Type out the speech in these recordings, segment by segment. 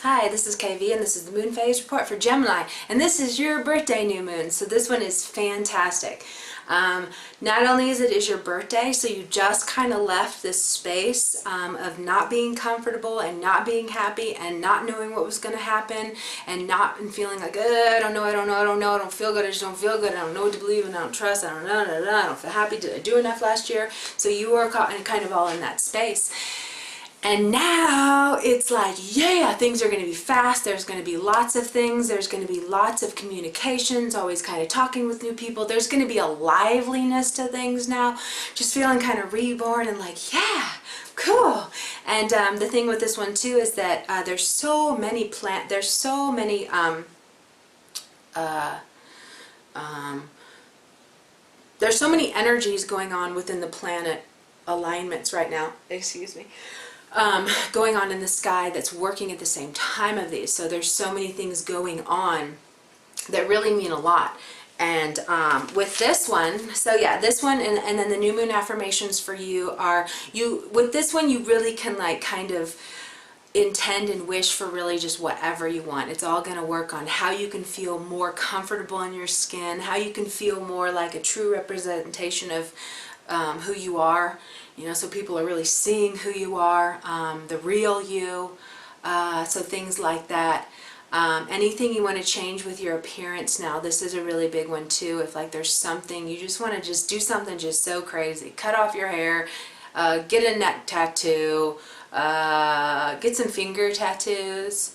Hi, this is KV and this is the Moon Phase Report for Gemini, and this is your birthday new moon, so this one is fantastic. Not only is your birthday, so you just kind of left this space of not being comfortable and not being happy and not knowing what was going to happen and feeling like, I don't know, I don't feel good, I just don't feel good, I don't know what to believe and I don't trust, I don't know, I don't feel happy, did I do enough last year? So you were kind of all in that space. And now it's like, yeah, things are going to be fast. There's going to be lots of things. There's going to be lots of communications, always kind of talking with new people. There's going to be a liveliness to things now. Just feeling kind of reborn and like, yeah, cool. And the thing with this one too is that there's so many there's so many energies going on within the planet alignments right now. Excuse me. Going on in the sky that's working at the same time of these. So there's so many things going on that really mean a lot. And with this one, so yeah, this one and then the new moon affirmations for you are, with this one you really can like kind of intend and wish for really just whatever you want. It's all going to work on how you can feel more comfortable in your skin, how you can feel more like a true representation of who you are, you know, so people are really seeing who you are, the real you, so things like that. Anything you want to change with your appearance now, this is a really big one too. If like there's something, you just want to just do something just so crazy, cut off your hair, get a neck tattoo, get some finger tattoos,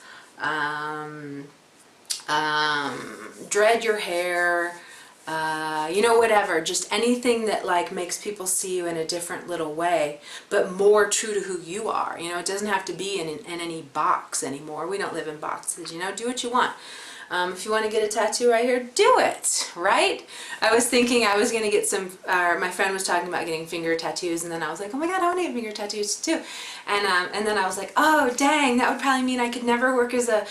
dread your hair, you know, whatever, just anything that like makes people see you in a different little way, but more true to who you are. You know, it doesn't have to be in any box anymore. We don't live in boxes, you know, do what you want. If you want to get a tattoo right here, do it, right? I was thinking I was going to get some, my friend was talking about getting finger tattoos, and then I was like, oh my god, I want to get finger tattoos too. And then I was like, oh dang, that would probably mean I could never work as a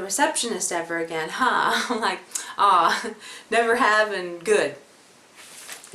receptionist ever again, huh? I'm like, aw, never have, and good.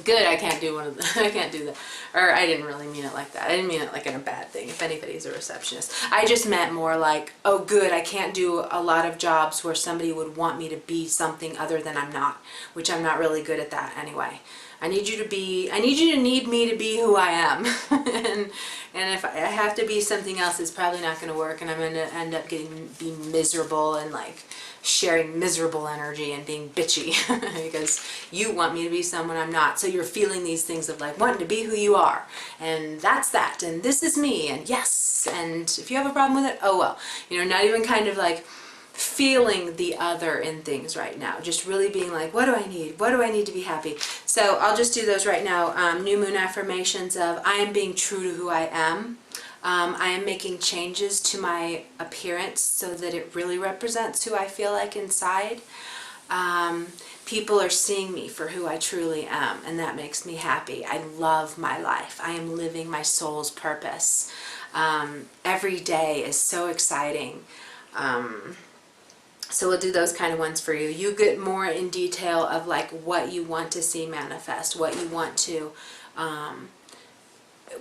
Good, I can't do one of them. I can't do that. Or I didn't really mean it like that. I didn't mean it like in a bad thing, if anybody's a receptionist. I just meant more like, oh good, I can't do a lot of jobs where somebody would want me to be something other than I'm not, which I'm not really good at that anyway. I need you to need me to be who I am. and if I have to be something else, it's probably not going to work, and I'm going to end up being miserable and like sharing miserable energy and being bitchy because you want me to be someone I'm not. So you're feeling these things of like wanting to be who you are, and that's that, and this is me, and yes, and if you have a problem with it, oh well. You know, not even kind of like feeling the other in things right now, just really being like, what do I need? What do I need to be happy? So I'll just do those right now. New moon affirmations of I am being true to who I am. I am making changes to my appearance so that it really represents who I feel like inside. People are seeing me for who I truly am, and that makes me happy. I love my life. I am living my soul's purpose. Every day is so exciting. So we'll do those kind of ones for you. You get more in detail of like what you want to see manifest, what you want to,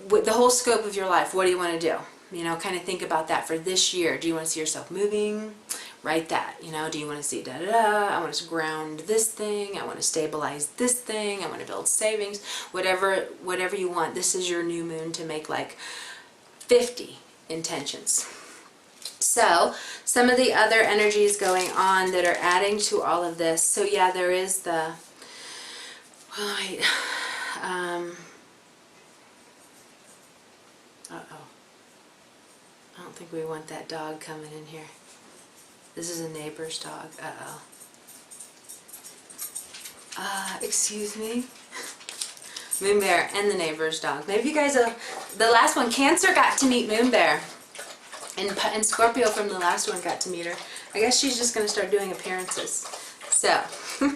with the whole scope of your life. What do you want to do? You know, kind of think about that for this year. Do you want to see yourself moving? Write that. You know, do you want to see da-da-da? I want to ground this thing. I want to stabilize this thing. I want to build savings. Whatever you want. This is your new moon to make like 50 intentions. So some of the other energies going on that are adding to all of this. So yeah, there is the, well, wait, uh-oh, I don't think we want that dog coming in here. This is a neighbor's dog. Uh-oh. Excuse me? Moon Bear and the neighbor's dog. Maybe you guys, the last one, Cancer got to meet Moon Bear. And Scorpio from the last one got to meet her. I guess she's just going to start doing appearances. So. Layla,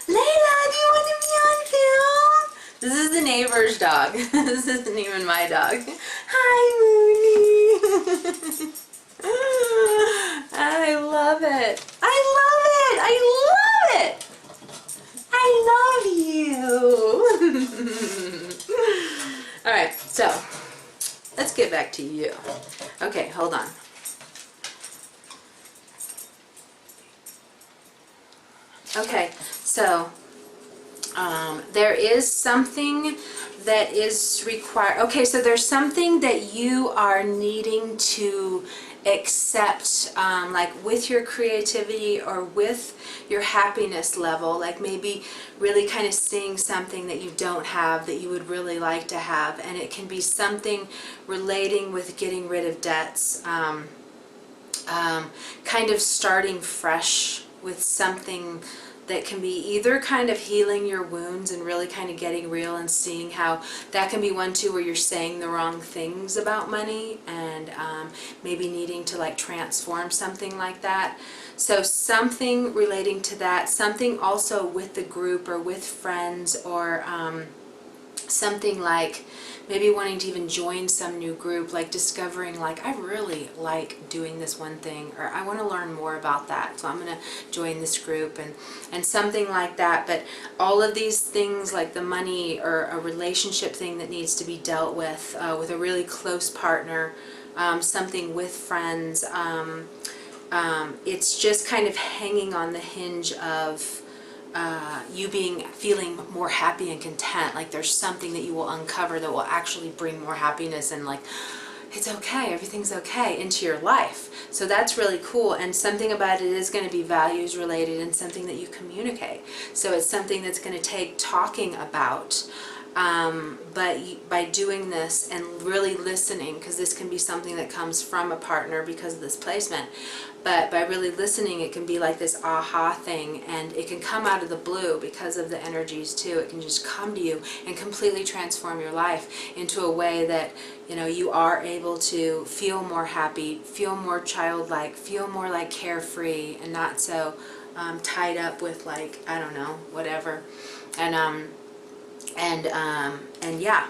do you want to be on film? This is the neighbor's dog. This isn't even my dog. Hi, Mooney. I love it. I love it. I love it. I love you. Alright, so let's get back to you. Okay, hold on. Okay, so there is something that is required. Okay, so there's something that you are needing to accept, like with your creativity or with your happiness level, like maybe really kind of seeing something that you don't have that you would really like to have. And it can be something relating with getting rid of debts, kind of starting fresh with something that can be either kind of healing your wounds and really kind of getting real and seeing how that can be one too, where you're saying the wrong things about money and maybe needing to like transform something like that. So something relating to that, something also with the group or with friends, or something like maybe wanting to even join some new group, like discovering like I really like doing this one thing, or I want to learn more about that, so I'm going to join this group, and something like that. But all of these things, like the money or a relationship thing that needs to be dealt with a really close partner, something with friends, it's just kind of hanging on the hinge of you feeling more happy and content. Like there's something that you will uncover that will actually bring more happiness and like, it's okay, everything's okay, into your life. So that's really cool. And something about it is going to be values related and something that you communicate. So it's something that's going to take talking about. But by doing this and really listening, because this can be something that comes from a partner because of this placement, but by really listening, it can be like this aha thing, and it can come out of the blue because of the energies too. It can just come to you and completely transform your life into a way that, you know, you are able to feel more happy, feel more childlike, feel more like carefree, and not so tied up with like, I don't know, whatever. And yeah,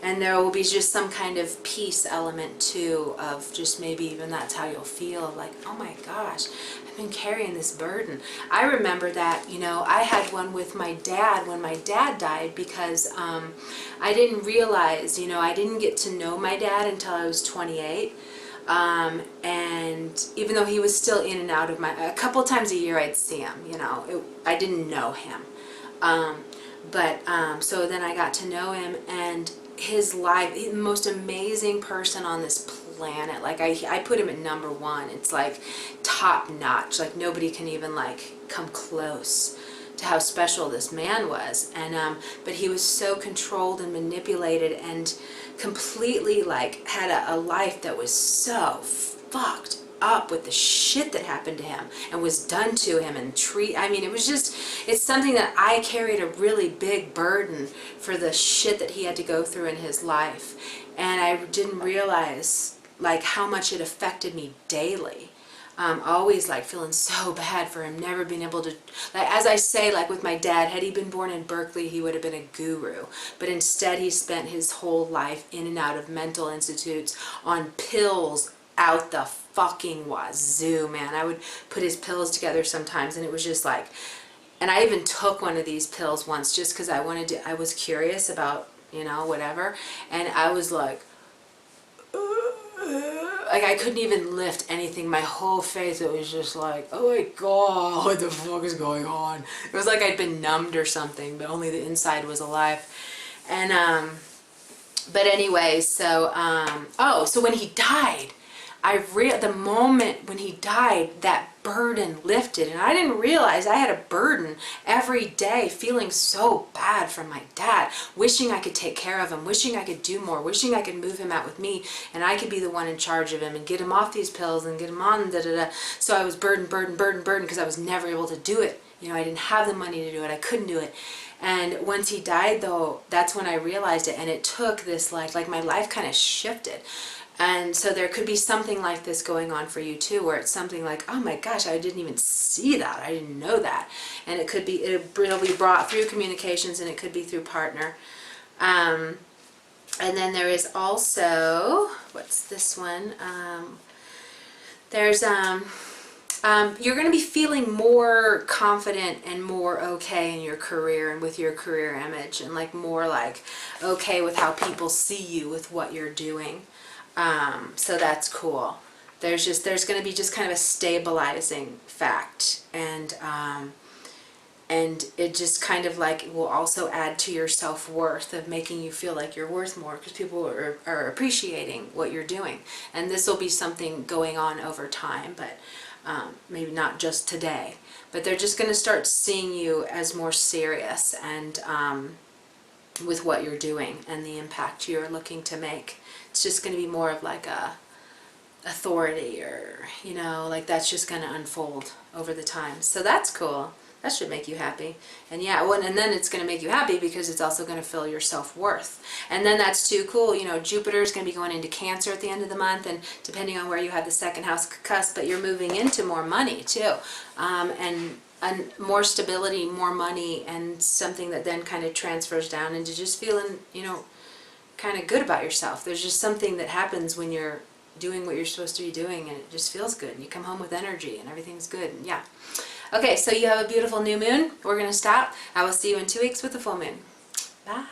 and there will be just some kind of peace element too, of just maybe even that's how you'll feel, like, oh my gosh, I've been carrying this burden. I remember that, you know, I had one with my dad when my dad died, because I didn't realize, you know, I didn't get to know my dad until I was 28. And even though he was still in and out of a couple times a year I'd see him, you know, I didn't know him. So then I got to know him, and his life, he's the most amazing person on this planet. Like I put him at number one. It's like top notch. Like nobody can even like come close to how special this man was. And but he was so controlled and manipulated, and completely like had a life that was so fucked up with the shit that happened to him and was done to him, and I mean, it was just, it's something that I carried a really big burden for, the shit that he had to go through in his life. And I didn't realize like how much it affected me daily. Always like feeling so bad for him, never being able to, like, as I say, like with my dad, had he been born in Berkeley, he would have been a guru. But instead he spent his whole life in and out of mental institutes on pills out the fucking wazoo, man. I would put his pills together sometimes, and it was just like, and I even took one of these pills once just because I was curious about, you know, whatever, and I was like I couldn't even lift anything. My whole face, it was just like, oh my god, what the fuck is going on? It was like I'd been numbed or something, but only the inside was alive. And but anyway, so so when he died, the moment when he died, that burden lifted, and I didn't realize I had a burden every day, feeling so bad for my dad, wishing I could take care of him, wishing I could do more, wishing I could move him out with me, and I could be the one in charge of him and get him off these pills and get him on da-da-da. So I was burdened because I was never able to do it. You know, I didn't have the money to do it. I couldn't do it. And once he died, though, that's when I realized it, and it took this like my life kind of shifted. And so there could be something like this going on for you too, where it's something like, oh my gosh, I didn't even see that, I didn't know that. And it could be, it'll be brought through communications, and it could be through partner. And then there is also, what's this one? You're going to be feeling more confident and more okay in your career and with your career image, and like more like okay with how people see you with what you're doing. So that's cool. There's going to be just kind of a stabilizing fact, and it just kind of like will also add to your self-worth of making you feel like you're worth more because people are appreciating what you're doing. And this will be something going on over time, but maybe not just today. But they're just going to start seeing you as more serious and with what you're doing and the impact you're looking to make. It's just going to be more of like a authority, or like that's just going to unfold over the time. So that's cool. That should make you happy. And yeah, well, and then it's going to make you happy because it's also going to fill your self-worth. And then that's too cool. Jupiter is going to be going into Cancer at the end of the month, and depending on where you have the second house cusp, but you're moving into more money too, and more stability, more money, and something that then kind of transfers down into just feeling, kind of good about yourself. There's just something that happens when you're doing what you're supposed to be doing, and it just feels good. You come home with energy and everything's good. Yeah. Okay, so you have a beautiful new moon. We're going to stop. I will see you in 2 weeks with the full moon. Bye.